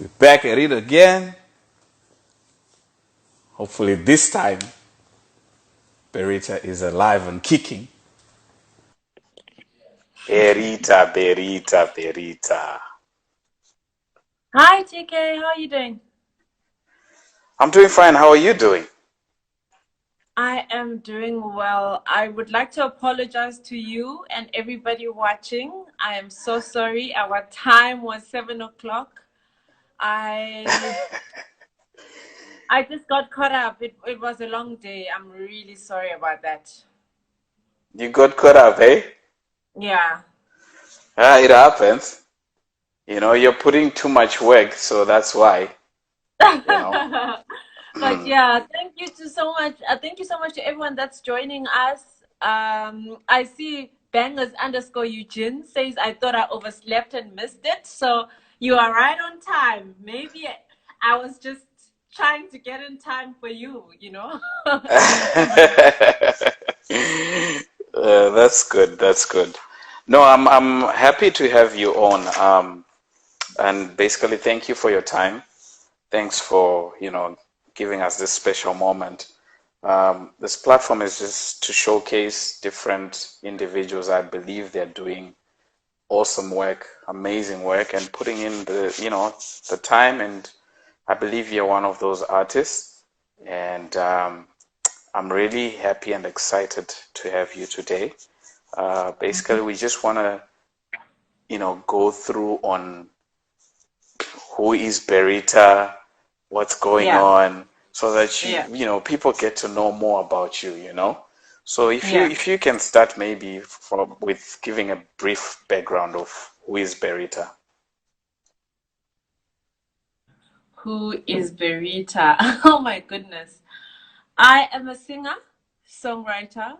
We're back at it again. Hopefully this time, Berita is alive and kicking. Berita, Berita, Berita. Hi, TK. How are you doing? I'm doing fine. How are you doing? I am doing well. I would like to apologize to you and everybody watching. I am so sorry. Our time was 7 o'clock. I I just got caught up. It was a long day. I'm really sorry about that. You got caught up, eh? Yeah. Ah, it happens. You're putting too much work, so that's why, you know. But Mm. yeah, thank you to so much. Thank you so much to everyone that's joining us. I see bangers underscore Eugene says I thought I overslept and missed it. So you are right on time. Maybe I was just trying to get in time for you, you know? That's good. That's good. No, I'm happy to have you on. And basically, thank you for your time. Thanks for, giving us this special moment. This platform is just to showcase different individuals. I believe they're doing awesome work, amazing work, and putting in the time. And I believe you're one of those artists. And I'm really happy and excited to have you today. Basically, we just want to, go through on who is Berita, what's going Yeah, on, so that yeah, people get to know more about you. So if you yeah. if you can start maybe with giving a brief background of who is Berita. Who is Berita? Oh my goodness. I am a singer, songwriter.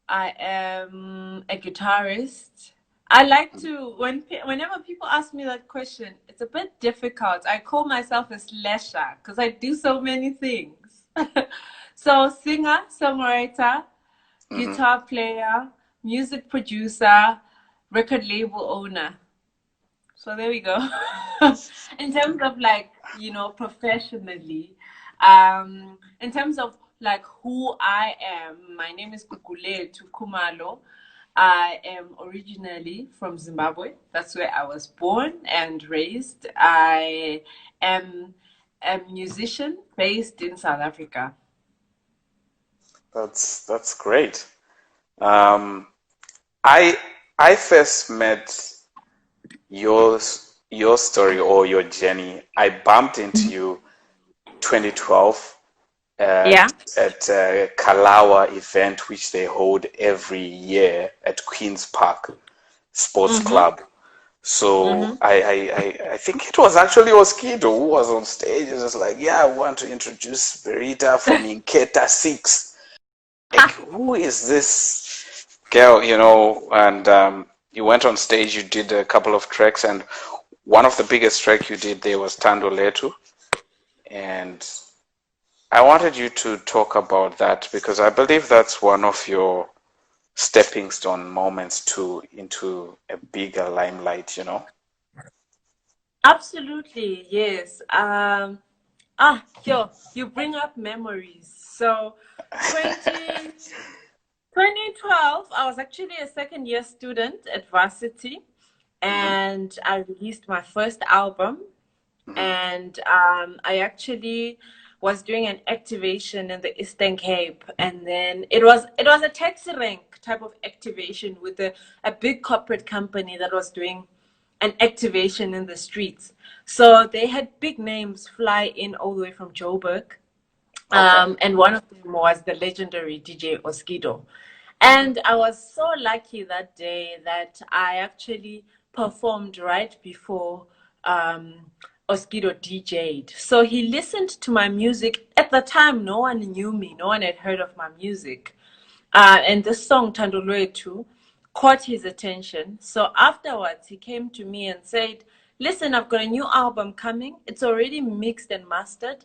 I am a guitarist. I like to whenever people ask me that question, it's a bit difficult. I call myself a slasher because I do so many things. So singer, songwriter, Mm-hmm. guitar player, music producer, record label owner. So there we go. In terms of like, professionally, in terms of like who I am, my name is Kukule Tukumalo. I am originally from Zimbabwe. That's where I was born and raised. I am a musician based in South Africa. That's great. Um, I I first met your story or your journey. I bumped into you 2012 Yeah. at a Kalawa event which they hold every year at Queen's Park Sports Mm-hmm. Club. So Mm-hmm. I think it was actually Oskido who was on stage. It was like, yeah, I want to introduce Berita from Inketa 6. Like, who is this girl, And you went on stage, you did a couple of tracks, and one of the biggest track you did there was Tando Letu. And I wanted you to talk about that because I believe that's one of your stepping stone moments to into a bigger limelight. Absolutely, yes. You bring up memories. So 20 2012, I was actually a second year student at varsity, Hmm. and I released my first album. Hmm. And I actually was doing an activation in the Eastern Cape, and then it was a taxi rank type of activation with a big corporate company that was doing an activation in the streets. So they had big names fly in all the way from Joburg, Okay. and one of them was the legendary DJ Oskido. Hmm. And I was so lucky that day that I actually performed right before Oskido DJ'd. So he listened to my music. At the time, no one knew me, no one had heard of my music. And this song, Tandolwetu, caught his attention. So afterwards, he came to me and said, listen, I've got a new album coming. It's already mixed and mastered.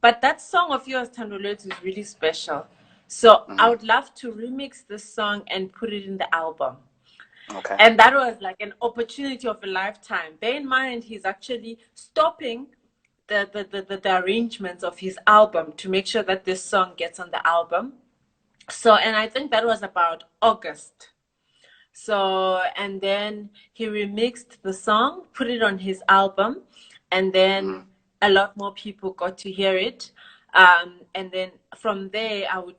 But that song of yours, Tandolwetu, is really special. So I Hmm. would love to remix this song and put it in the album. Okay. And that was like an opportunity of a lifetime. Bear in mind, he's actually stopping the arrangements of his album to make sure that this song gets on the album. So, and I think that was about August. So, and then he remixed the song, put it on his album, and then a lot more people got to hear it. And then from there, I would,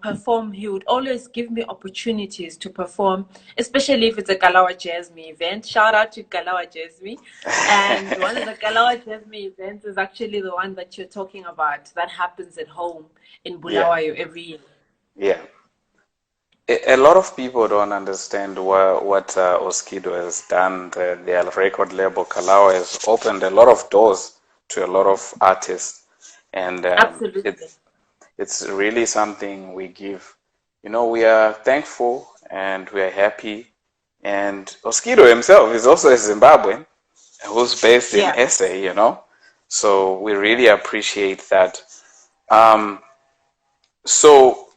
perform. He would always give me opportunities to perform, especially if it's a Kalawa Jasmine event. Shout out to Kalawa Jasmine. And one of the Kalawa Jasmine events is actually the one that you're talking about that happens at home in Yeah. Bulawayo every year. Yeah. A lot of people don't understand what Oskido has done. Their record label, Kalawa, has opened a lot of doors to a lot of artists. And Absolutely. it's really something we give. We are thankful and we are happy. And Oskido himself is also a Zimbabwean who's based in Yeah. SA, So we really appreciate that. So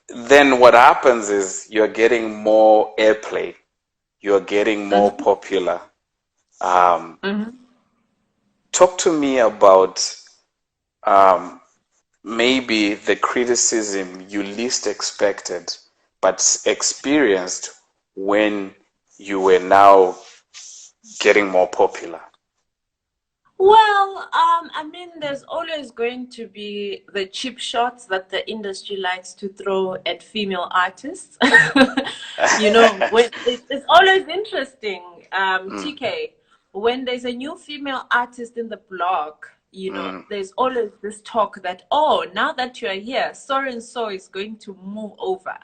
then what happens is you're getting more airplay, you're getting more popular. Talk to me about maybe the criticism you least expected but experienced when you were now getting more popular. Well, I mean, there's always going to be the cheap shots that the industry likes to throw at female artists. It's always interesting, TK, when there's a new female artist in the blog, there's always this talk that, oh, now that you are here, so and so is going to move over,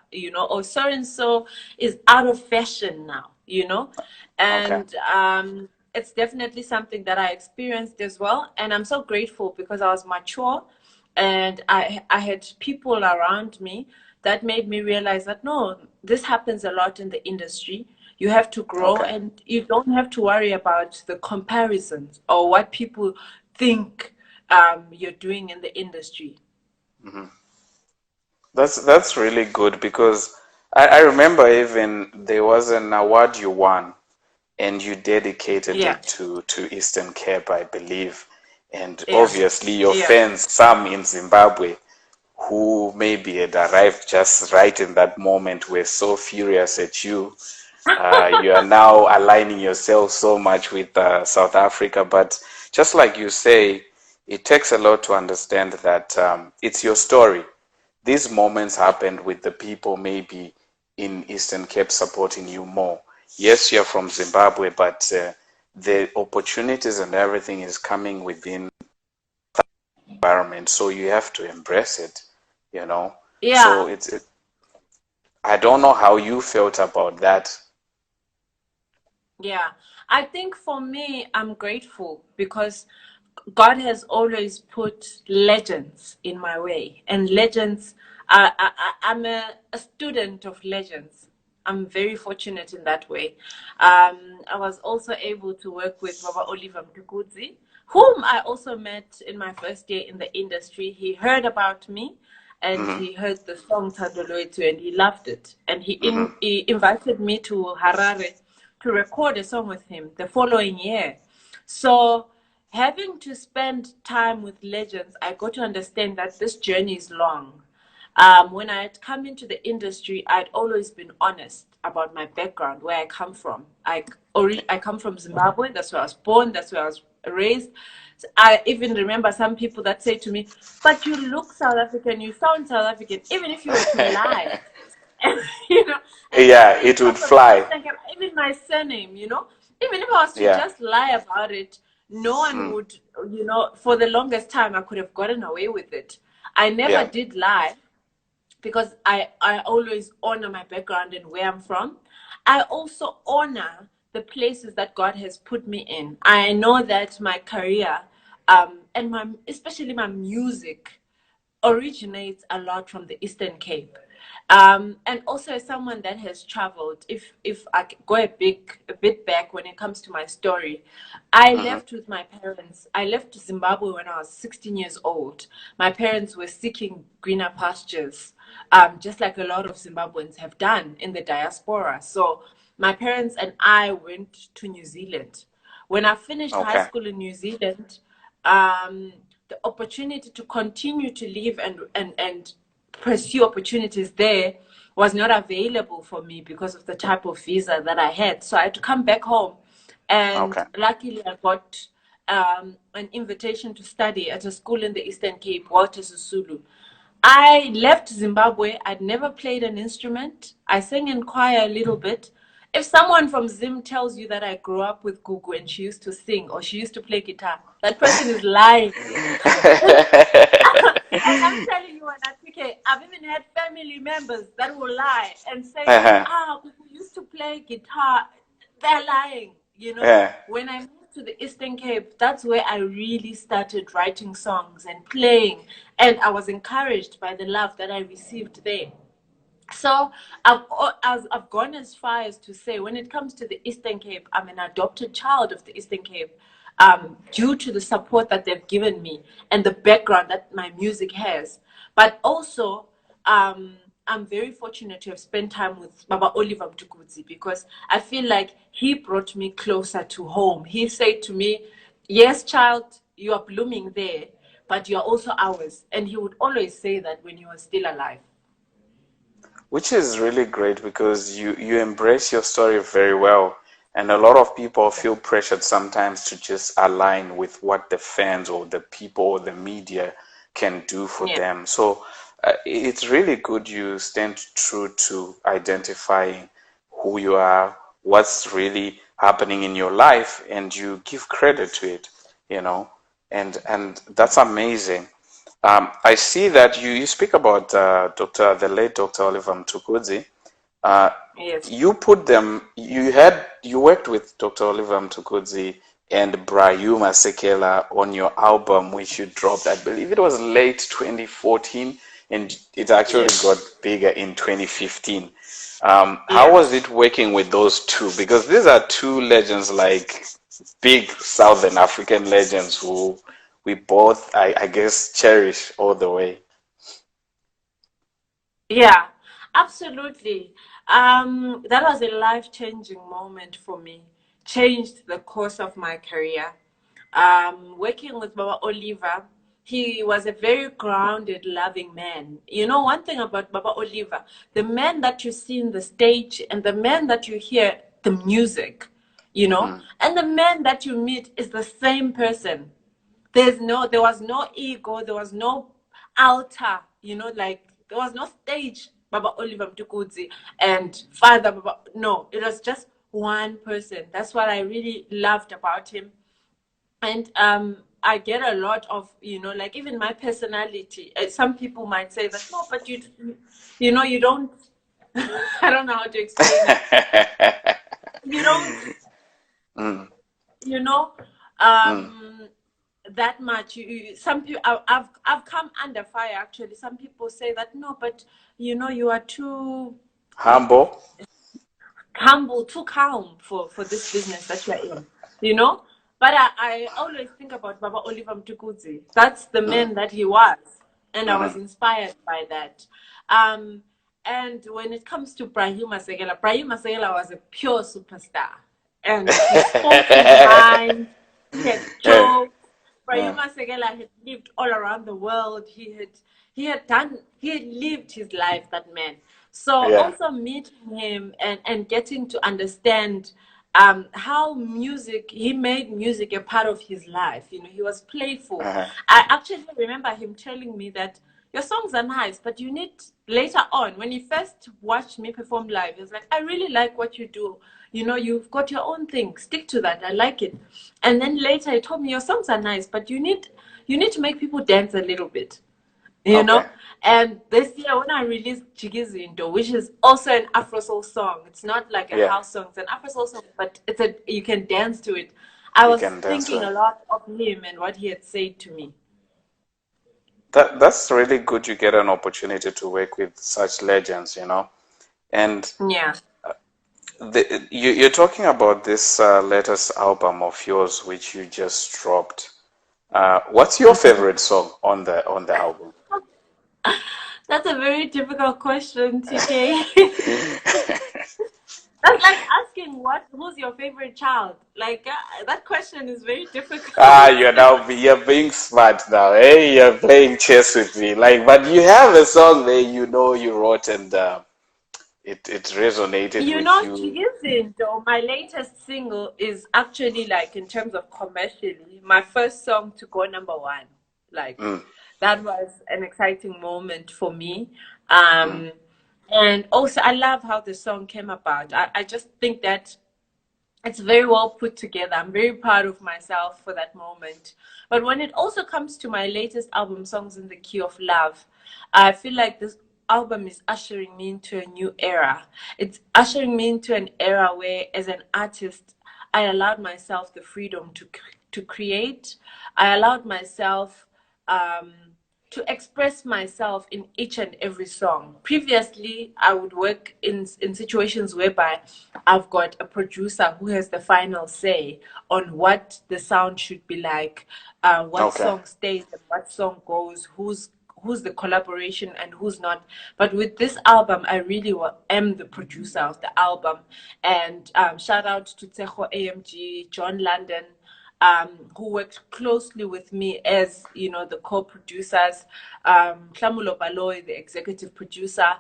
or so and so is out of fashion now, Okay. and it's definitely something that I experienced as well. And I'm so grateful because I was mature and I had people around me that made me realize that no, this happens a lot in the industry. You have to grow Okay. and you don't have to worry about the comparisons or what people think you're doing in the industry. That's really good because I remember even there was an award you won and you dedicated Yeah, it to Eastern Cape, I believe. And yeah, obviously your yeah. fans, some in Zimbabwe, who maybe had arrived just right in that moment, were so furious at you. You are now aligning yourself so much with South Africa. But just like you say, it takes a lot to understand that it's your story. These moments happened with the people maybe in Eastern Cape supporting you more. Yes, you're from Zimbabwe, but the opportunities and everything is coming within the environment, so you have to embrace it. So Yeah. I don't know how you felt about that. Yeah, I think for me, I'm grateful because God has always put legends in my way, and legends. I'm a student of legends. I'm very fortunate in that way. I was also able to work with Baba Oliver Mtukudzi, whom I also met in my first year in the industry. He heard about me and Hmm. he heard the song Thandoloetu and he loved it. And Hmm. he invited me to Harare to record a song with him the following year. So, having to spend time with legends, I got to understand that this journey is long. When I had come into the industry, I'd always been honest about my background, where I come from. I come from Zimbabwe. That's where I was born. That's where I was raised. So I even remember some people that say to me, "But you look South African. You sound South African." Even if you were to lie, and, and just Yeah, say you it come would from fly. Eastern, even my surname, even if I was to Yeah. just lie about it, no one Mm. would, for the longest time, I could have gotten away with it. I never Yeah. did lie because I always honor my background and where I'm from. I also honor the places that God has put me in. I know that my career and especially my music originates a lot from the Eastern Cape. And also as someone that has traveled, if I go a bit back when it comes to my story, I Mm-hmm. left with my parents. I left Zimbabwe when I was 16 years old. My parents were seeking greener pastures, just like a lot of Zimbabweans have done in the diaspora. So my parents and I went to New Zealand. When I finished high Okay. school in New Zealand, the opportunity to continue to live and pursue opportunities there was not available for me because of the type of visa that I had. So I had to come back home. And Okay. luckily, I got an invitation to study at a school in the Eastern Cape, Walter Sisulu. I left Zimbabwe. I'd never played an instrument. I sang in choir a little bit. If someone from Zim tells you that I grew up with Gugu and she used to sing or she used to play guitar, that person is lying. I'm telling you, Anatike, I've even had family members that will lie and say, Uh-huh. Gugu used to play guitar. They're lying, you know. Yeah. When I moved to the Eastern Cape, that's where I really started writing songs and playing. And I was encouraged by the love that I received there. So I've gone as far as to say, when it comes to the Eastern Cape, I'm an adopted child of the Eastern Cape, due to the support that they've given me and the background that my music has. But also, I'm very fortunate to have spent time with Baba Oliver Mtukudzi because I feel like he brought me closer to home. He said to me, "Yes, child, you are blooming there, but you are also ours." And he would always say that when he was still alive. Which is really great because you embrace your story very well. And a lot of people feel pressured sometimes to just align with what the fans or the people or the media can do for Yeah. them. So it's really good you stand true to identifying who you are, what's really happening in your life, and you give credit to it, you know, and that's amazing. I see that you speak about the late Dr. Oliver Mtukudzi. Uh, Yes. you worked with Dr. Oliver Mtukudzi and Brayuma Sekela on your album, which you dropped, I believe it was late 2014, and it actually Yes. got bigger in 2015. How Yeah. was it working with those two? Because these are two legends, like big Southern African legends who we both, I guess, cherish all the way. Yeah, absolutely. That was a life-changing moment for me. Changed the course of my career. Working with Baba Oliver, he was a very grounded, loving man. You know, one thing about Baba Oliver, the man that you see in the stage and the man that you hear the music, you know, Mm. and the man that you meet is the same person. There was no ego, there was no altar, you know, like there was no stage Baba Oliver Mtukudzi and Father Baba. No, it was just one person. That's what I really loved about him. And I get a lot of, you know, like even my personality. Some people might say that no, but you know, you don't. I don't know how to explain it. You don't, Mm, you know. mm. That much. Some people, I've come under fire actually. Some people say that no, but you know, you are too Humble. humble, too calm for this business that you're in, you know. But I always think about Baba Oliver Mtukudzi. That's the Mm, man that he was, and I was mhm. inspired by that. Um, and when it comes to Brahim Masegela was a pure superstar, and he spoke his mind. He had Yeah, jokes. yeah, Brahima Segela had lived all around the world. He had lived his life, that man. So yeah. also meeting him and getting to understand how he made music a part of his life. You know, he was playful. Uh-huh. I actually remember him telling me that your songs are nice, but you need later on, when he first watched me perform live, he was like, I really like what you do. You know, you've got your own thing. Stick to that. I like it. And then later he told me your songs are nice, but you need to make people dance a little bit. You Okay. know? And this year when I released Jigis Hindu, which is also an Afro soul song. It's not like a Yeah, house song, it's an Afro soul song, but you can dance to it. I you was can dance thinking well. a lot of him and what he had said to me. That's really good. You get an opportunity to work with such legends, you know. And Yeah. you're talking about this latest album of yours, which you just dropped. What's your favorite song on the album? That's a very difficult question, TK. That's like asking who's your favorite child? Like that question is very Ah, difficult. you're being smart now. Hey, you're playing chess with me. Like, but you have a song there, you know, you wrote and it resonated You with know, you. Jigis Hindu, my latest single is actually like in terms of commercially, my first song to go number one. Like Mm, that was an exciting moment for me. mm, Um, and also I love how the song came about. I just think that it's very well put together. I'm very proud of myself for that moment. But when it also comes to my latest album, Songs in the Key of Love, I feel like this album is ushering me into a new era. It's ushering me into an era where, as an artist, I allowed myself the freedom to create. I allowed myself um, to express myself in each and every song. Previously, I would work in situations whereby I've got a producer who has the final say on what the sound should be like, what okay. song stays and what song goes, who's the collaboration and who's not. But with this album, I really am the producer of the album. And shout out to Tejo AMG, John London, who worked closely with me as the co-producers, Tlamulo Baloy, the executive producer,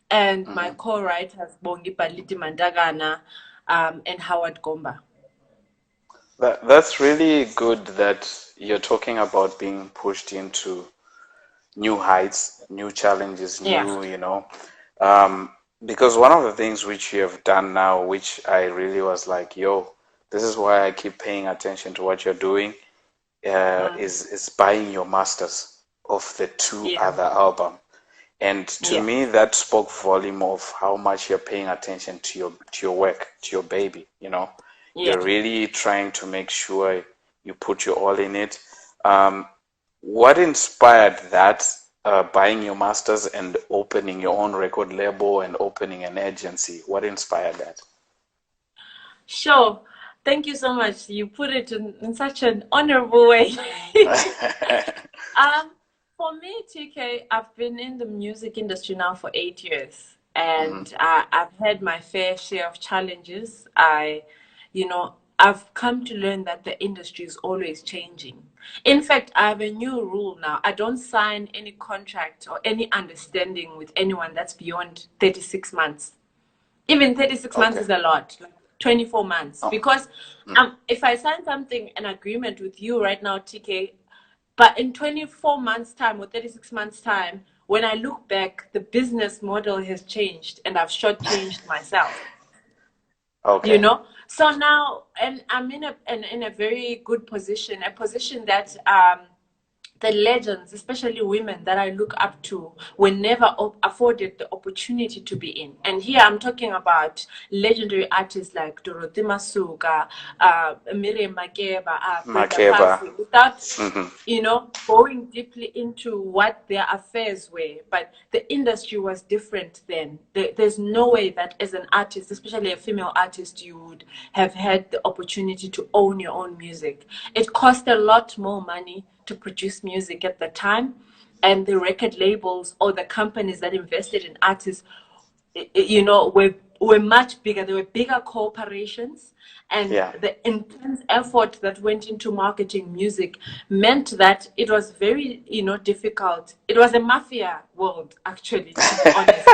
and my Hmm. co-writers Bongi Paliti Mandagana, and Howard Gomba. That's really good that you're talking about being pushed into new heights, new challenges, Yeah. new, um, because one of the things which you have done now, which I really was like, yo, this is why I keep paying attention to what you're doing, Mm. is buying your masters of the two Yeah. other album. And to Yeah. me, that spoke volume of how much you're paying attention to your work, to your baby, you know. Yeah. You're really trying to make sure you put your all in it. Um, what inspired that, buying your masters and opening your own record label and opening an agency? What inspired that? Sure. Thank you so much. You put it in such an honorable way. Um, for me, TK, I've been in the music industry now for 8 years, Mhm. and I've had my fair share of challenges. I've come to learn that the industry is always changing. In fact, I have a new rule now. I don't sign any contract or any understanding with anyone that's beyond 36 months. Even 36 months Okay. is a lot, like 24 months. Oh. Because Mm. if I sign something, an agreement with you right now, TK, but in 24 months' time or 36 months' time, when I look back, the business model has changed and I've shortchanged myself. Okay. So now, and I'm in a very good position, a position that the legends, especially women that I look up to, were never afforded the opportunity to be in. And here I'm talking about legendary artists like Dorothy Masuka, Miriam Makeba, Brenda Makeba. Fassie, without Hmm. going deeply into what their affairs were. But the industry was different then. There's no way that as an artist, especially a female artist, you would have had the opportunity to own your own music. It cost a lot more money to produce music at the time, and the record labels or the companies that invested in artists, were much bigger. They were bigger corporations, and Yeah. the intense effort that went into marketing music meant that it was very, difficult. It was a mafia world, actually, to be honest.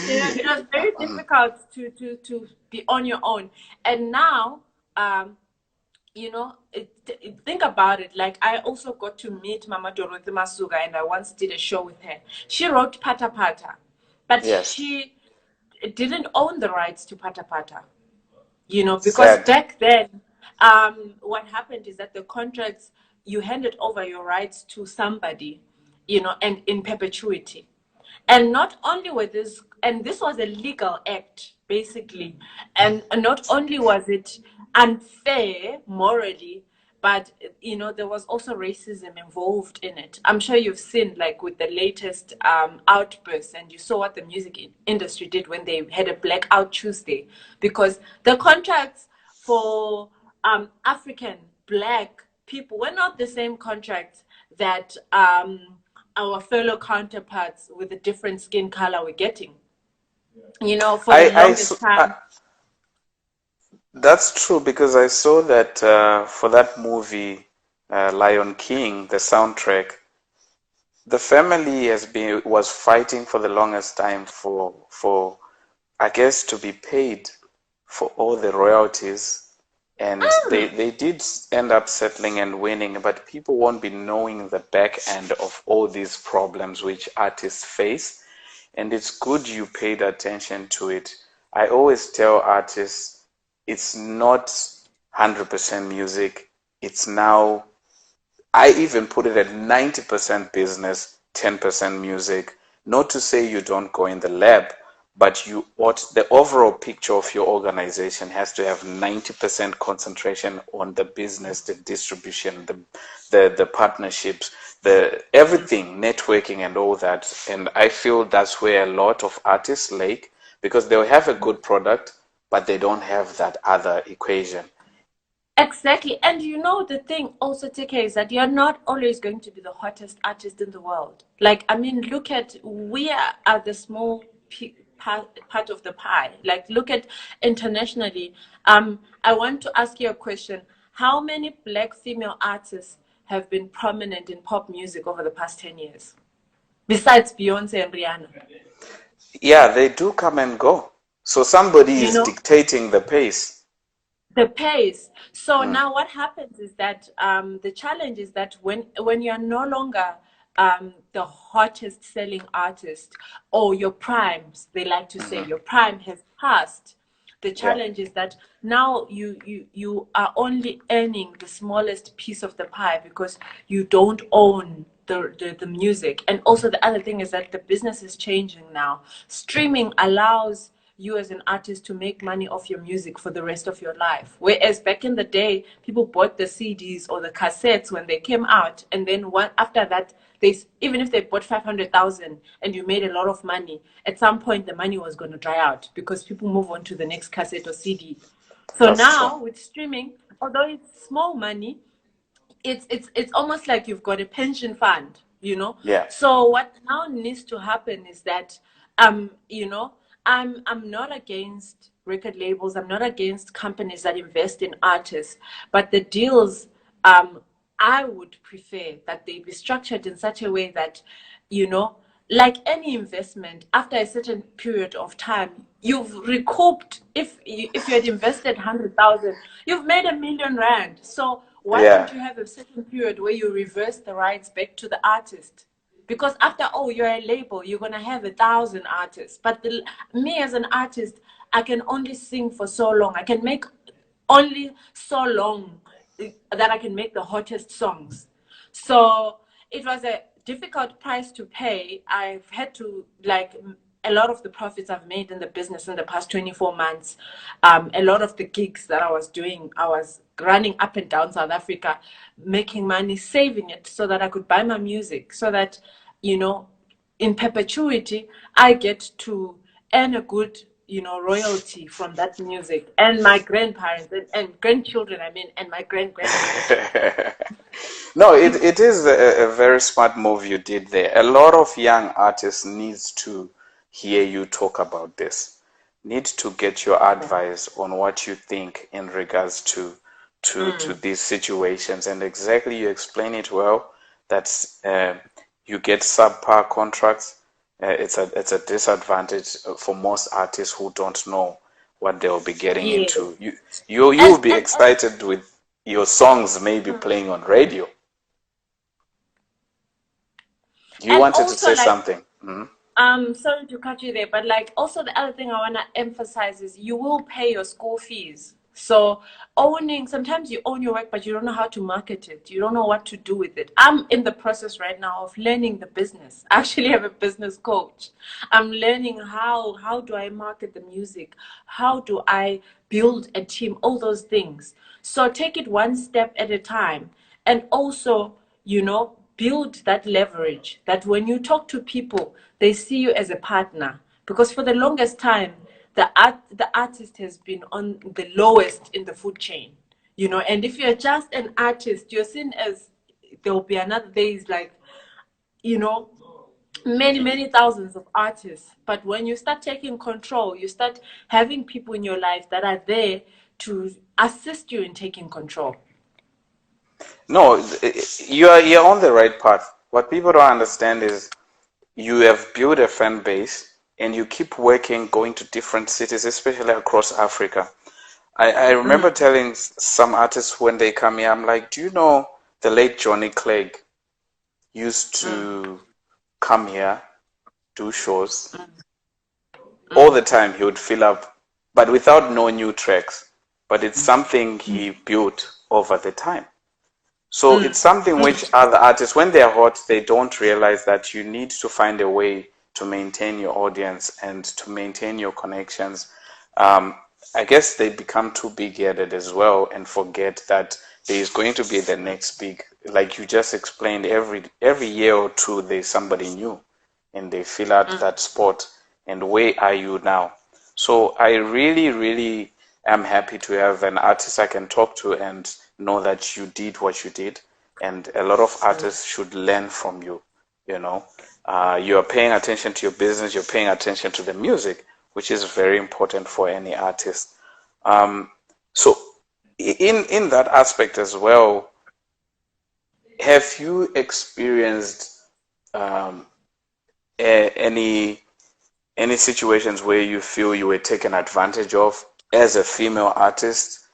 It was very difficult to be on your own. And now, um, think about it. Like, I also got to meet Mama Dorothy Masuga, and I once did a show with her. She wrote Pata Pata, but Yes. she didn't own the rights to Pata Pata, because Sad. back then, what happened is that the contracts, you handed over your rights to somebody, and in perpetuity. And not only were this, and this was a legal act, basically, and not only was it unfair morally, but you know, there was also racism involved in it. I'm sure you've seen, like, with the latest outburst, and you saw what the music industry did when they had a Blackout Tuesday, because the contracts for African Black people were not the same contracts that our fellow counterparts with a different skin color were getting. You know, for the longest time. That's true, because I saw that for that movie, Lion King, the soundtrack, the family was fighting for the longest time for I guess to be paid for all the royalties, and they did end up settling and winning, but people won't be knowing the back end of all these problems which artists face, and it's good you paid attention to it. I always tell artists, it's not 100% music. It's now, I even put it at 90% business, 10% music. Not to say you don't go in the lab, but the overall picture of your organization has to have 90% concentration on the business, the distribution, the partnerships, the everything, networking and all that. And I feel that's where a lot of artists lack, because they'll have a good product, but they don't have that other equation. Exactly. And you know, the thing also, TK, is that you're not always going to be the hottest artist in the world. Like, I mean, look at, we are the small part of the pie. Like, look at internationally. I want to ask you a question. How many Black female artists have been prominent in pop music over the past 10 years? Besides Beyonce and Rihanna. Yeah, they do come and go. So somebody You is know? dictating the pace. The pace. So now what happens is that the challenge is that when you're no longer the hottest selling artist, or your primes, they like to say, your prime has passed. The Yeah. challenge is that now you are only earning the smallest piece of the pie because you don't own the music. And also the other thing is that the business is changing now. Streaming allows you as an artist to make money off your music for the rest of your life. Whereas back in the day, people bought the CDs or the cassettes when they came out, and then after that, even if they bought 500,000 and you made a lot of money, at some point the money was going to dry out because people move on to the next cassette or CD. So That's now true. with streaming, although it's small money, it's almost like you've got a pension fund, you know. Yeah. So what now needs to happen is that you know, I'm not against record labels, I'm not against companies that invest in artists, but the deals, I would prefer that they be structured in such a way that, you know, like any investment, after a certain period of time, you've recouped. If you had invested 100,000, you've made R1 million. So why Yeah. don't you have a certain period where you reverse the rights back to the artist? Because after all, you're a label, you're gonna have 1,000 artists. But me as an artist, I can only sing for so long. I can make only so long that I can make the hottest songs. So it was a difficult price to pay. I've had to, like, a lot of the profits I've made in the business in the past 24 months, a lot of the gigs that I was doing, I was running up and down South Africa, making money, saving it so that I could buy my music, so that, you know, in perpetuity, I get to earn a good, you know, royalty from that music, and my grandparents and grandchildren, I mean, and my grandchildren. No, it is a very smart move you did there. A lot of young artists needs to hear you talk about this. Need to get your advice on what you think in regards to these situations. And exactly, you explain it well. That's you get subpar contracts. It's a disadvantage for most artists who don't know what they'll be getting Yes. into. You'll be excited with your songs maybe playing on radio. You And wanted to also, say like, something. sorry to cut you there, but like, also the other thing I want to emphasize is you will pay your school fees. So sometimes you own your work, but you don't know how to market it. You don't know what to do with it. I'm in the process right now of learning the business. I actually have a business coach. I'm learning how do I market the music? How do I build a team? All those things. So take it one step at a time. And also, build that leverage that when you talk to people, they see you as a partner. Because for the longest time, the artist has been on the lowest in the food chain, and if you're just an artist, you're seen as there will be another days like, you know, many thousands of artists. But when you start taking control, you start having people in your life that are there to assist you in taking control. No, you're on the right path. What people don't understand is you have built a fan base and you keep working, going to different cities, especially across Africa. I remember telling some artists when they come here, I'm like, do you know the late Johnny Clegg used to come here, do shows all the time. He would fill up, but without no new tracks. But it's something he built over the time. So it's something which other artists, when they're hot, they don't realize that you need to find a way to maintain your audience and to maintain your connections. I guess they become too big-headed as well and forget that there is going to be the next big, like you just explained, every year or two there's somebody new and they fill out that spot. And where are you now? So I really am happy to have an artist I can talk to and know that you did what you did. And a lot of artists should learn from you. You are paying attention to your business, you're paying attention to the music, which is very important for any artist. So in that aspect as well, have you experienced any situations where you feel you were taken advantage of as a female artist,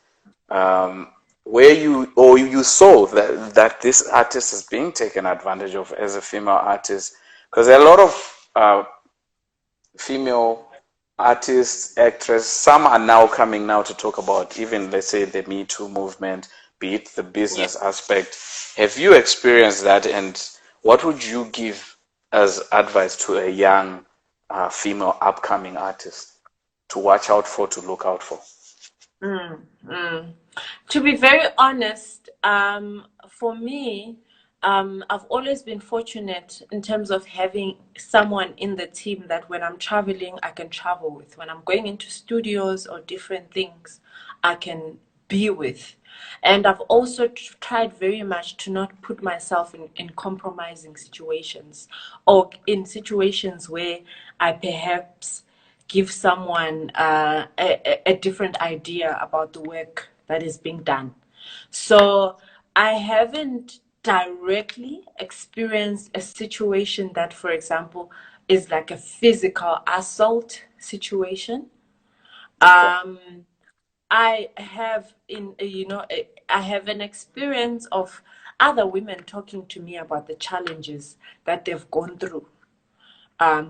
where you saw that this artist is being taken advantage of as a female artist? Because a lot of female artists, actresses, some are now coming now to talk about even, let's say, the Me Too movement, be it the business aspect. Have you experienced that, and what would you give as advice to a young female upcoming artist to watch out for, to look out for? To be very honest, for me, I've always been fortunate in terms of having someone in the team that when I'm traveling, I can travel with. When I'm going into studios or different things, I can be with. And I've also tried very much to not put myself in compromising situations or in situations where I perhaps give someone a different idea about the work that is being done. So I haven't directly experienced a situation that, for example, is like a physical assault situation. Okay. I have I have an experience of other women talking to me about the challenges that they've gone through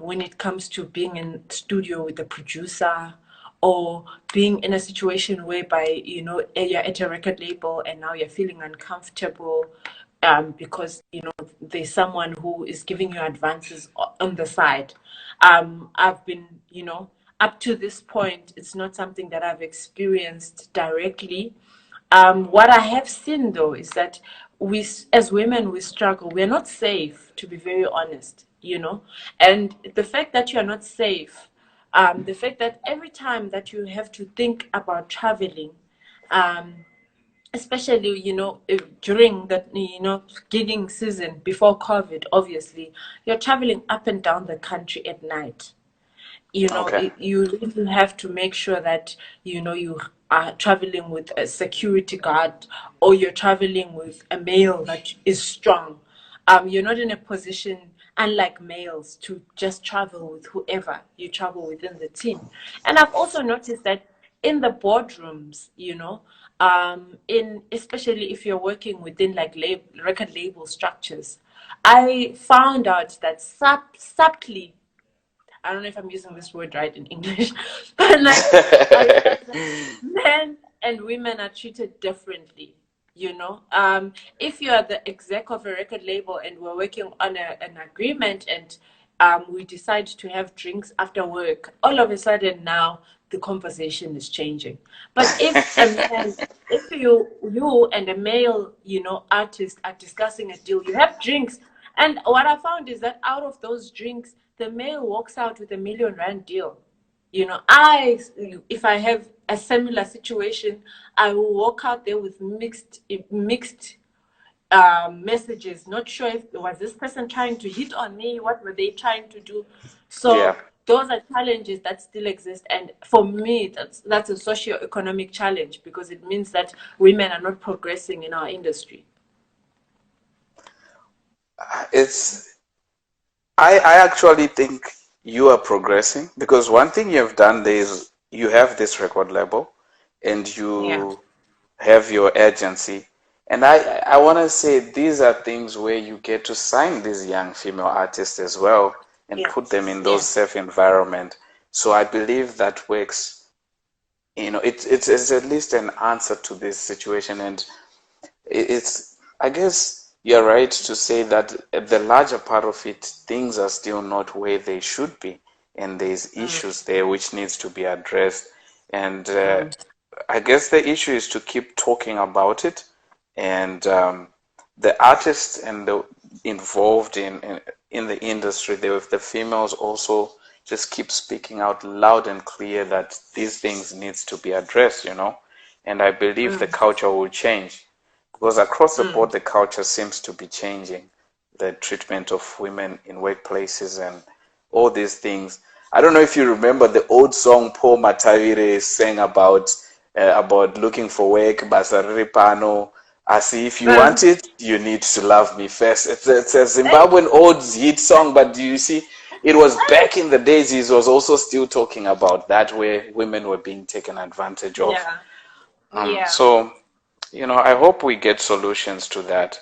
when it comes to being in studio with a producer or being in a situation whereby you're at a record label and now you're feeling uncomfortable because there's someone who is giving you advances on the side. I've been up to this point, it's not something that I've experienced directly. What I have seen though is that we, as women, we struggle. We're not safe, to be very honest, And the fact that you're not safe, the fact that every time that you have to think about traveling, especially, during the, gigging season before COVID, obviously, you're traveling up and down the country at night. Okay. You really have to make sure that you are traveling with a security guard or you're traveling with a male that is strong. You're not in a position, unlike males, to just travel with whoever. You travel within the team. And I've also noticed that in the boardrooms, in especially if you're working within like record label structures, I found out that subtly, I don't know if I'm using this word right in English, but like I realized that men and women are treated differently. You know, if you are the exec of a record label and we're working on an agreement, and we decide to have drinks after work, all of a sudden now the conversation is changing. But if you and a male, you know, artist are discussing a deal, you have drinks, and what I found is that out of those drinks, the male walks out with R1 million deal. You know, if I have a similar situation, I will walk out there with mixed messages. Not sure if was this person trying to hit on me, what were they trying to do. Yeah. So those are challenges that still exist, and for me, that's a socio-economic challenge, because it means that women are not progressing in our industry. It's I actually think you are progressing, because one thing you have done there is you have this record label and Yeah. you have your agency. And I want to say these are things where you get to sign these young female artists as well and Yeah. put them in those Yeah. safe environment. So I believe that works. You know, it's at least an answer to this situation. And it's, I guess you're right to say that the larger part of it, things are still not where they should be, and there's Mm, issues there which needs to be addressed. And mm, I guess the issue is to keep talking about it, and the artists and the involved in the industry, the females also just keep speaking out loud and clear that these things needs to be addressed, you know. And I believe the mm, culture will change, because across the mm. board the culture seems to be changing, the treatment of women in workplaces and all these things. I don't know if you remember the old song Paul Matavire sang about looking for work, Basariri Pano. I see if you want it, you need to love me first. It's a Zimbabwean old hit song, but do you see, it was back in the days. He was also still talking about that, where women were being taken advantage of. Yeah. Yeah. So, you know, I hope we get solutions to that.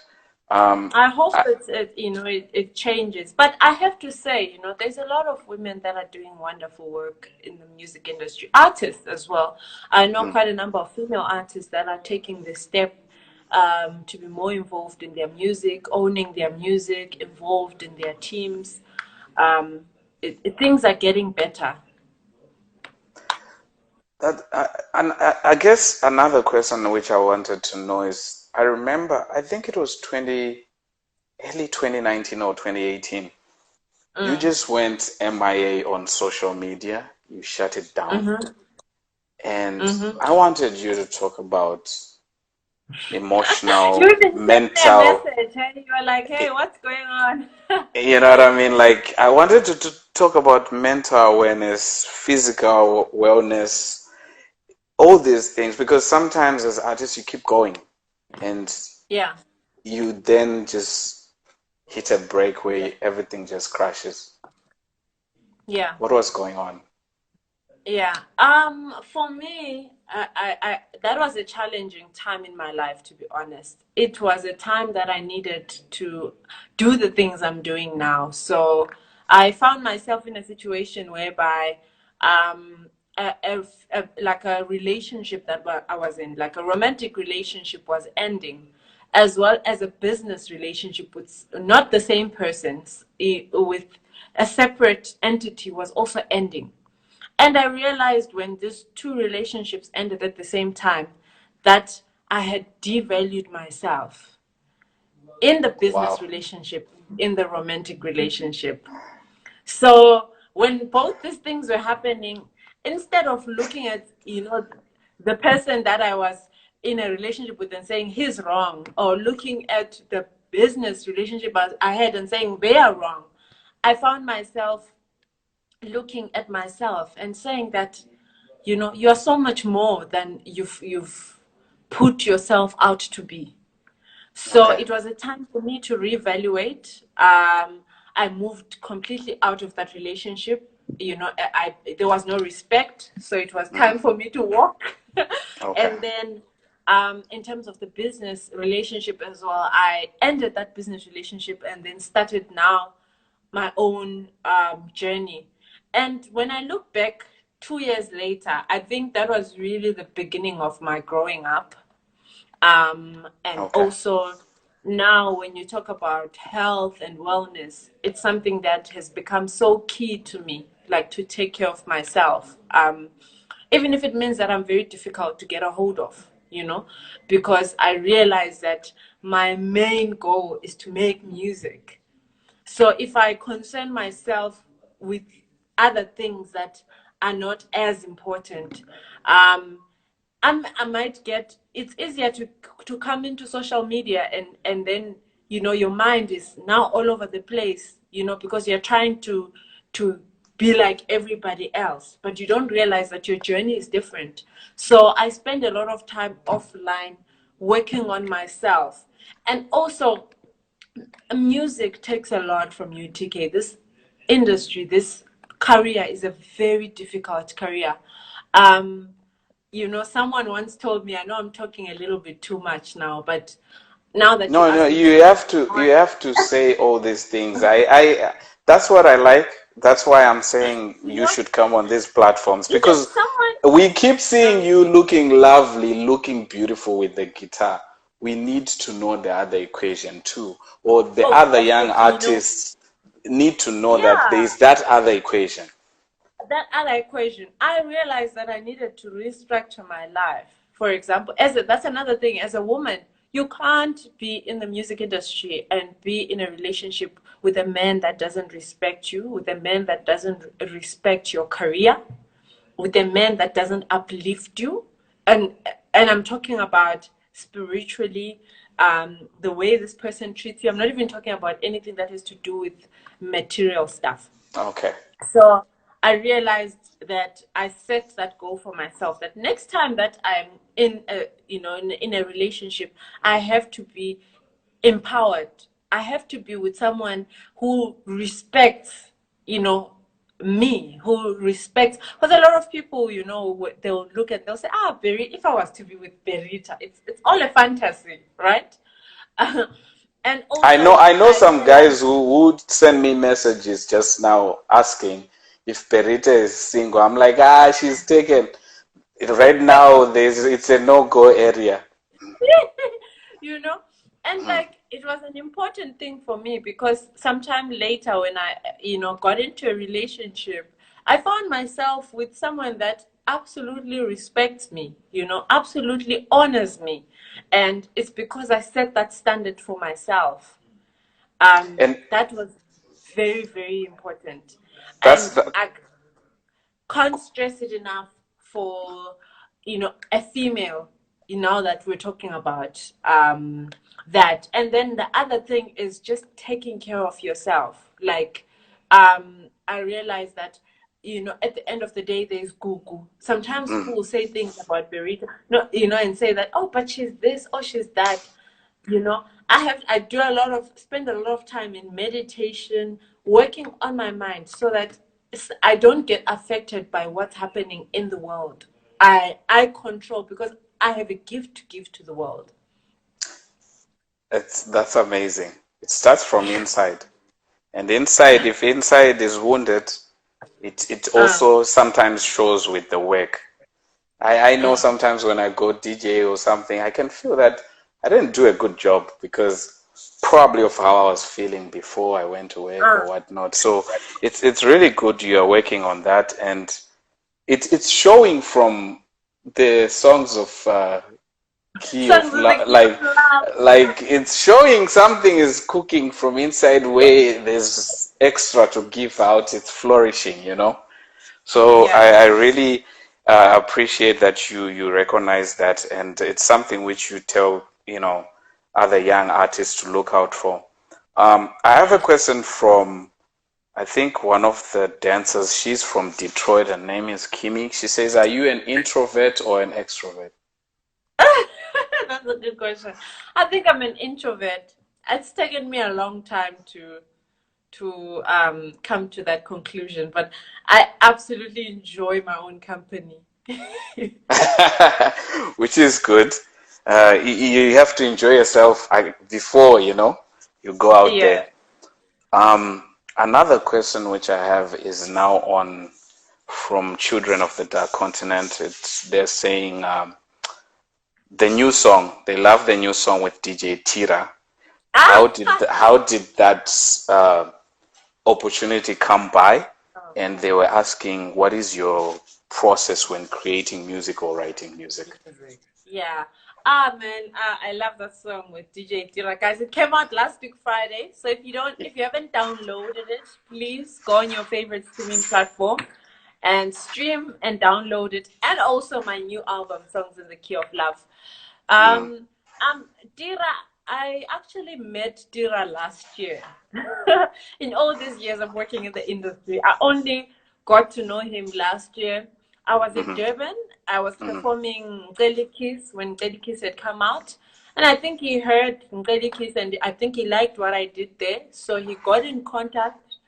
Um, I hope I, it changes. But I have to say, you know, there's a lot of women that are doing wonderful work in the music industry, artists as well. I know mm, quite a number of female artists that are taking the step to be more involved in their music, owning their music, involved in their teams. Things are getting better. I guess another question which I wanted to know is, I remember, I think it was early 2019 or 2018. You Mm. just went MIA on social media. You shut it down. Mm-hmm. And Mm-hmm. I wanted you to talk about You emotional, even sent me a mental, message and you were like, hey, what's going on? you know what I mean? Like, I wanted to talk about mental awareness, physical wellness, all these things, because sometimes as artists, you keep going and Yeah. you then just hit a break where everything just crashes. Yeah. What was going on? Yeah. For me, that was a challenging time in my life, to be honest. It was a time that I needed to do the things I'm doing now. So I found myself in a situation whereby, um, like a relationship that I was in, like a romantic relationship, was ending, as well as a business relationship with not the same persons, with a separate entity, was also ending. And I realized when these two relationships ended at the same time that I had devalued myself in the business Wow. relationship, in the romantic relationship. So when both these things were happening, instead of looking at, the person that I was in a relationship with and saying he's wrong, or looking at the business relationship I had and saying they are wrong, I found myself looking at myself and saying that, you're so much more than you've put yourself out to be. So Okay. it was a time for me to reevaluate. I moved completely out of that relationship. There was no respect, so it was Hmm. time for me to walk. Okay. And then, in terms of the business relationship as well, I ended that business relationship and then started now my own journey. And when I look back, 2 years later, I think that was really the beginning of my growing up. And Okay. also now when you talk about health and wellness, it's something that has become so key to me, like to take care of myself. Even if it means that I'm very difficult to get a hold of, because I realize that my main goal is to make music. So if I concern myself with other things that are not as important, um, I might get, it's easier to come into social media and then, your mind is now all over the place, because you're trying to be like everybody else, but you don't realize that your journey is different. So I spend a lot of time offline working on myself. And also, music takes a lot from you, TK. This industry, this career is a very difficult career. Um, Someone once told me, I know I'm talking a little bit too much now, but now that you No, no, asked me to you have to say all these things. That's what I like. That's why I'm saying you you know, should come on these platforms you know, because someone, we keep seeing you looking lovely, looking beautiful with the guitar. We need to know the other equation too, or the oh, other young obviously, artists need to know that there yeah, is that other equation. that other equation. I realized that I needed to restructure my life. For example, that's another thing. As a woman, you can't be in the music industry and be in a relationship with a man that doesn't respect you, with a man that doesn't respect your career, with a man that doesn't uplift you. And I'm talking about spiritually, the way this person treats you. I'm not even talking about anything that has to do with material stuff. Okay. So I realized that I set that goal for myself, that next time that I'm in a, in a relationship, I have to be empowered. I have to be with someone who respects, you know, me, who respects, because a lot of people, they'll look at, they'll say, if I was to be with Berita, it's all a fantasy, right? And also I know I some realized, guys who would send me messages just now asking if Berita is single. I'm like, she's taken. Right now, it's a no-go area. you know and Mm. like it was an important thing for me, because sometime later when I got into a relationship, I found myself with someone that absolutely respects me, absolutely honors me. And it's because I set that standard for myself. And That was very, very important. that's And the, I can't stress it enough for a female, that we're talking about, that. And then the other thing is just taking care of yourself. Like, I realized that at the end of the day, there's Gugu. Sometimes mm. people will say things about Berita, no, and say that, oh, but she's this, or she's that. I spend a lot of time in meditation, working on my mind, so that I don't get affected by what's happening in the world. I control, because I have a gift to give to the world. That's amazing. It starts from inside, and inside, if inside is wounded, it Uh, also sometimes shows with the work. I know uh, sometimes when I go DJ or something, I can feel that I didn't do a good job because probably of how I was feeling before I went to work or uh. whatnot. So it's really good you are working on that, and it's showing from the songs of key of Songs with the key of love. like it's showing something is cooking from inside where there's extra to give out. It's flourishing. So Yeah. I really appreciate that you recognize that, and it's something which you tell other young artists to look out for. I have a question from, I think, one of the dancers. She's from Detroit. Her name is Kimi. She says, "Are you an introvert or an extrovert?" That's a good question. I think I'm an introvert. It's taken me a long time to come to that conclusion, but I absolutely enjoy my own company. Which is good. You have to enjoy yourself before you go out Yeah. there. Another question which I have is now on from Children of the Dark Continent. They're saying the new song. They love the new song with DJ Tira. How did that opportunity come by? And they were asking, what is your process when creating music or writing music? Yeah. Man, I love that song with DJ Tira. Guys, it came out last week Friday. So if you haven't downloaded it, please go on your favorite streaming platform and stream and download it. And also my new album, Songs in the Key of Love. Tira, I actually met Tira last year. In all these years of working in the industry, I only got to know him last year. I was in Durban. I was performing Ngeli Kiss when Ngeli Kiss had come out. And I think he heard Ngeli Kiss and I think he liked what I did there. So he got in contact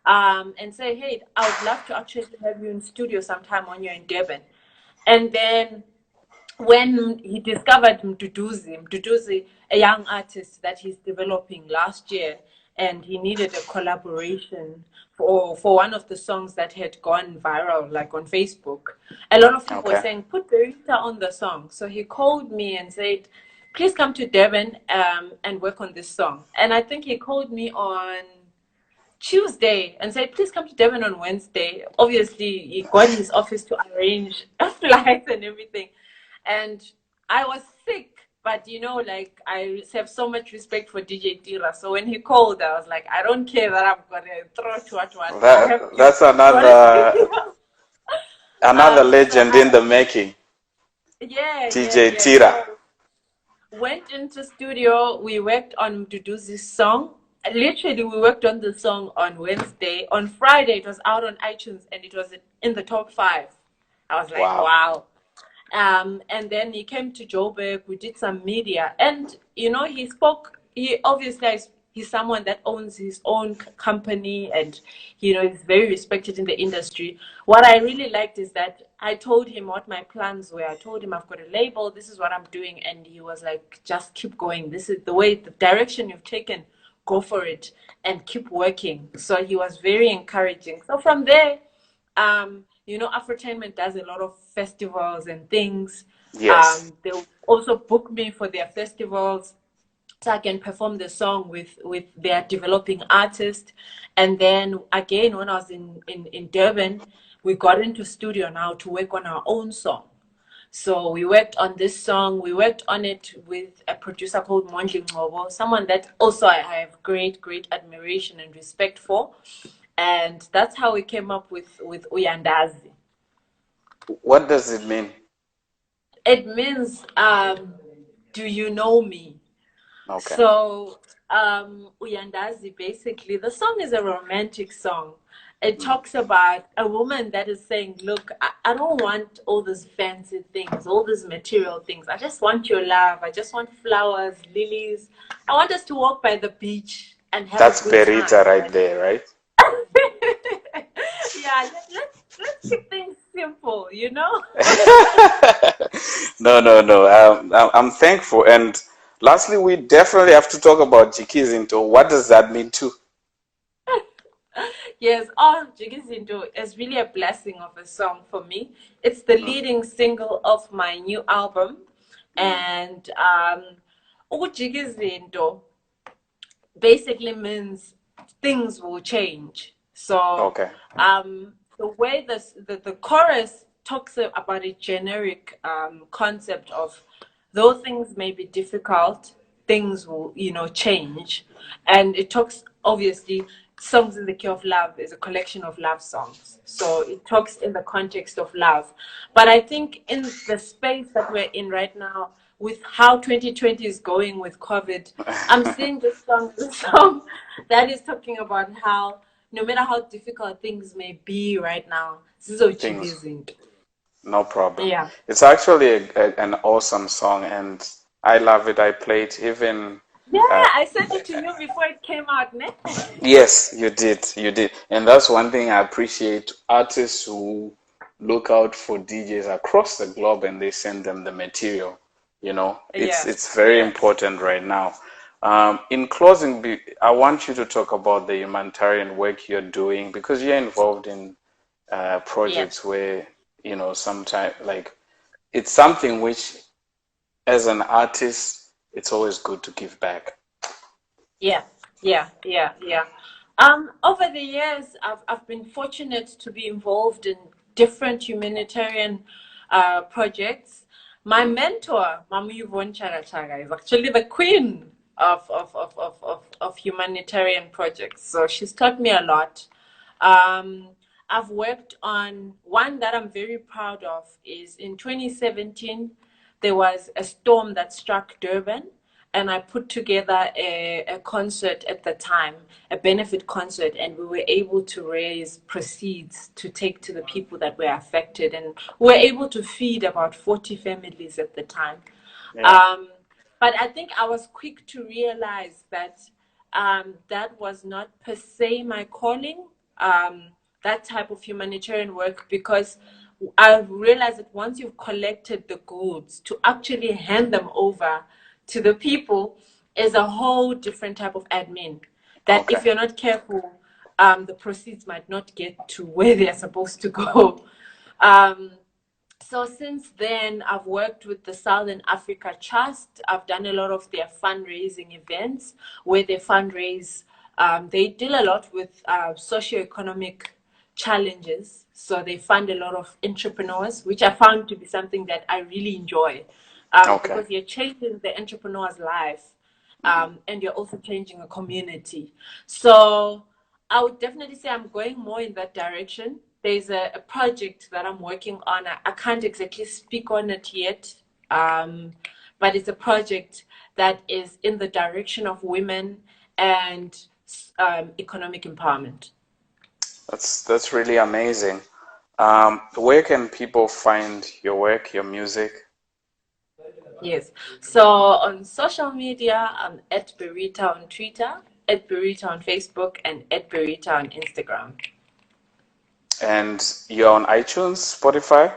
and said, hey, I would love to actually have you in studio sometime when you're in Durban. And then when he discovered Mduduzi, a young artist that he's developing last year, and he needed a collaboration for one of the songs that had gone viral, like on Facebook. A lot of people were saying, put Berita on the song. So he called me and said, please come to Durban and work on this song. And I think he called me on Tuesday and said, please come to Durban on Wednesday. Obviously, he got his office to arrange flights and everything. And I was sick, but like I have so much respect for DJ Tira. So when he called, I was like, I don't care that I'm gonna throw to what. That's another legend in the making. Yeah, DJ Tira. So went into studio. We worked on Mduduzi's song. Literally, we worked on the song on Wednesday. On Friday, it was out on iTunes and it was in the top 5. I was like, wow. And then he came to Joburg. We did some media, and he spoke. He obviously he's someone that owns his own company, and he's very respected in the industry. What I really liked is that I told him what my plans were. I told him I've got a label. This is what I'm doing, and he was like, "Just keep going. This is the direction you've taken. Go for it and keep working." So he was very encouraging. So from there, Afrotainment does a lot of festivals and things. Yes. They'll also book me for their festivals so I can perform the song with their developing artist. And then again, when I was in Durban, we got into studio now to work on our own song. So we worked on this song. We worked on it with a producer called Mondli Ngobo, someone that also I have great, great admiration and respect for. And that's how we came up with Uyandazi. What does it mean? It means, do you know me? Okay. So Uyandazi, basically, the song is a romantic song. It talks about a woman that is saying, look, I don't want all these fancy things, all these material things. I just want your love. I just want flowers, lilies. I want us to walk by the beach and have That's a good Berita time. right there, right? Yeah, let's keep things simple, No. I'm thankful. And lastly, we definitely have to talk about Jigis Hindu. What does that mean too? Yes, Jigis Hindu is really a blessing of a song for me. It's the leading single of my new album. And Jigis Hindu basically means things will change. So the way the chorus talks about a generic concept of though things may be difficult, things will change. And it talks, obviously, Songs in the Key of Love is a collection of love songs. So it talks in the context of love. But I think in the space that we're in right now, with how 2020 is going with COVID, I'm seeing this song that is talking about how no matter how difficult things may be right now, no problem. Yeah. It's actually an awesome song, and I love it. I play it even. Yeah, I sent it to you before it came out, ne? Yes, you did. And that's one thing I appreciate, artists who look out for DJs across the globe and they send them the material. It's very important right now. In closing, I want you to talk about the humanitarian work you're doing, because you're involved in Yeah. projects where, sometimes like it's something which, as an artist, it's always good to give back. Yeah, yeah. Over the years, I've been fortunate to be involved in different humanitarian projects. My mentor, Mamu Yvonne Chaga Chaga, is actually the queen of humanitarian projects. So she's taught me a lot. Um, I've worked on one that I'm very proud of is in 2017, there was a storm that struck Durban, and I put together a concert at the time, a benefit concert, and we were able to raise proceeds to take to the people that were affected, and we were able to feed about 40 families at the time. Yeah. Um, but I think I was quick to realize that that was not per se my calling, that type of humanitarian work, because I realized that once you've collected the goods, to actually hand them over to the people is a whole different type of admin. That Okay. if you're not careful, the proceeds might not get to where they're supposed to go. Um, so since then, I've worked with the Southern Africa Trust. I've done a lot of their fundraising events where they fundraise. They deal a lot with socioeconomic challenges. So they fund a lot of entrepreneurs, which I found to be something that I really enjoy, Okay. because you're changing the entrepreneur's life, Hmm. and you're also changing a community. So I would definitely say I'm going more in that direction. There's a project that I'm working on. I can't exactly speak on it yet, but it's a project that is in the direction of women and economic empowerment. That's really amazing. Where can people find your work, your music? Yes. So on social media, I'm at Berita on Twitter, at Berita on Facebook, and at Berita on Instagram. And you're on iTunes, Spotify?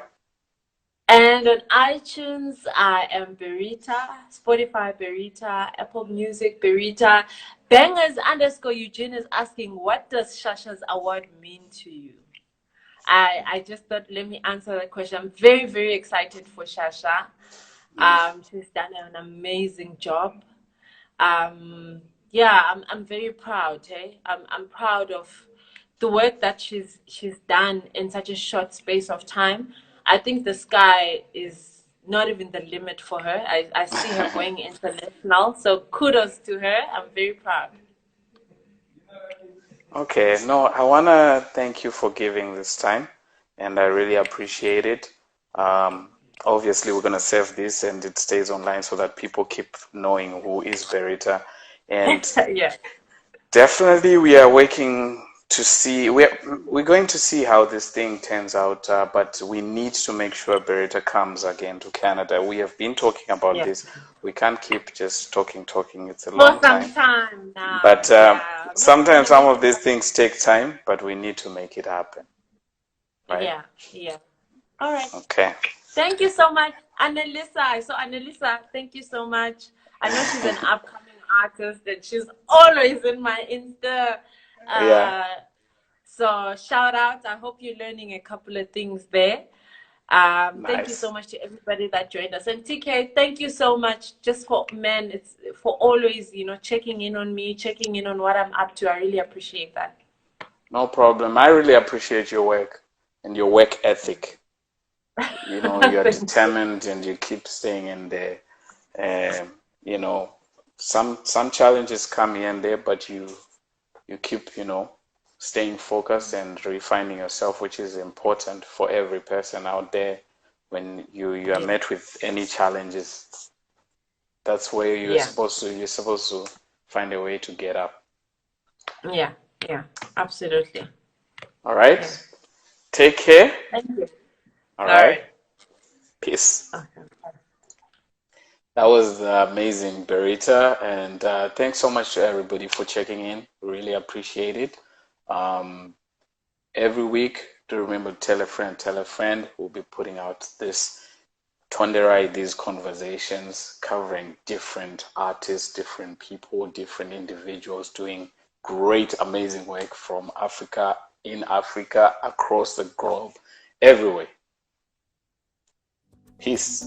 And on iTunes, I am Berita, Spotify Berita, Apple Music Berita. Bangers underscore Eugene is asking, what does Shasha's award mean to you? I just thought, let me answer that question. I'm very, very excited for Shasha. She's done an amazing job. um yeah, I'm very proud. I'm proud of the work that she's done in such a short space of time. I think the sky is not even the limit for her. I see her going international, so kudos to her. I'm very proud. Okay, no, I want to thank you for giving this time, and I really appreciate it. Um, Obviously, we're going to save this and it stays online so that people keep knowing who is Berita. And Yeah, definitely, we are working to see, we're going to see how this thing turns out, but we need to make sure Berita comes again to Canada. We have been talking about yeah. this. We can't keep just talking. It's a For long some time. time now, But yeah. Maybe in sometimes the some next of these things take time, but we need to make it happen, right? yeah, yeah. All right. Okay. Thank you so much, Annalisa. So, Annalisa, thank you so much. I know she's an upcoming artist and she's always in my Insta. Yeah, Uh, so, shout out. I hope you're learning a couple of things there. Thank you so nice. much to everybody that joined us. And TK, thank you so much just for, man, it's for always, checking in on me, checking in on what I'm up to. I really appreciate that. No problem. I really appreciate your work and your work ethic. You're Thank you. determined and you keep staying in there. Um, you know, some challenges come here and there, but you keep, staying focused and refining yourself, which is important for every person out there. When you are Yeah, met with any challenges, that's where yeah, you're supposed to find a way to get up. yeah, yeah, absolutely. All right. Yeah. Take care. Thank you. All All right. right. Peace. Okay. That was amazing, Berita. And thanks so much to everybody for checking in. Really appreciate it. Um, every week, do remember to tell a friend, tell a friend. We'll be putting out this Tonderai, these conversations covering different artists, different people, different individuals doing great, amazing work from Africa in Africa, across the globe, everywhere. Peace.